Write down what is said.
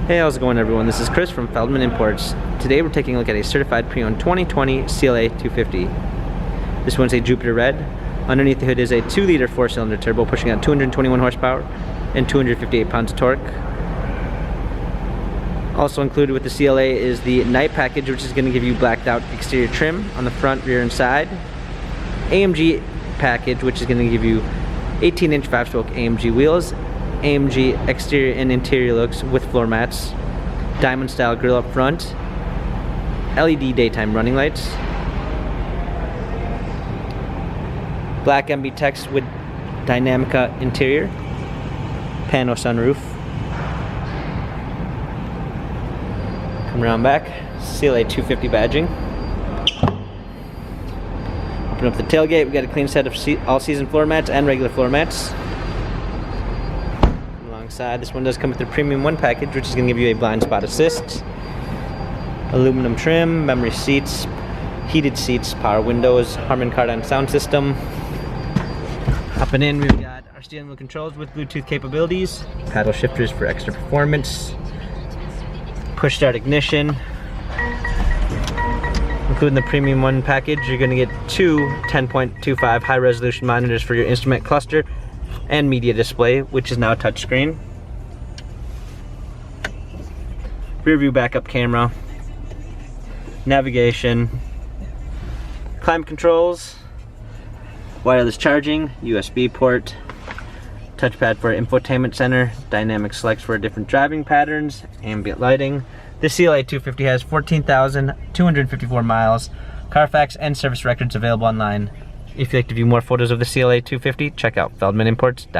Hey, how's it going everyone? This is Chris from Feldmann Imports. Today we're taking a look at a certified pre-owned 2020 CLA 250. This one's a Jupiter Red. Underneath the hood is a 2-liter 4-cylinder turbo pushing out 221 horsepower and 258 pounds of torque. Also included with the CLA is the night package, which is going to give you blacked out exterior trim on the front, rear, and side. AMG package, which is going to give you 18-inch 5-spoke AMG wheels, AMG exterior and interior looks with floor mats, diamond style grille up front, LED daytime running lights, black MB text with Dynamica interior, pano sunroof. Come around back, CLA 250 badging. Open up the tailgate, we got a clean set of all-season floor mats and regular floor mats. Alongside, this one does come with the Premium 1 package, which is going to give you a blind spot assist, aluminum trim, memory seats, heated seats, power windows, Harman Kardon sound system. Hopping in, we've got our steering wheel controls with Bluetooth capabilities, paddle shifters for extra performance, push start ignition. Including the Premium 1 package, you're going to get two 10.25 high resolution monitors for your instrument cluster and media display, which is now touchscreen. Rear view backup camera, navigation, climate controls, wireless charging, USB port, touchpad for infotainment center, dynamic selects for different driving patterns, ambient lighting. This CLA 250 has 14,254 miles, Carfax and service records available online. If you'd like to view more photos of the CLA 250, check out feldmanimports.com.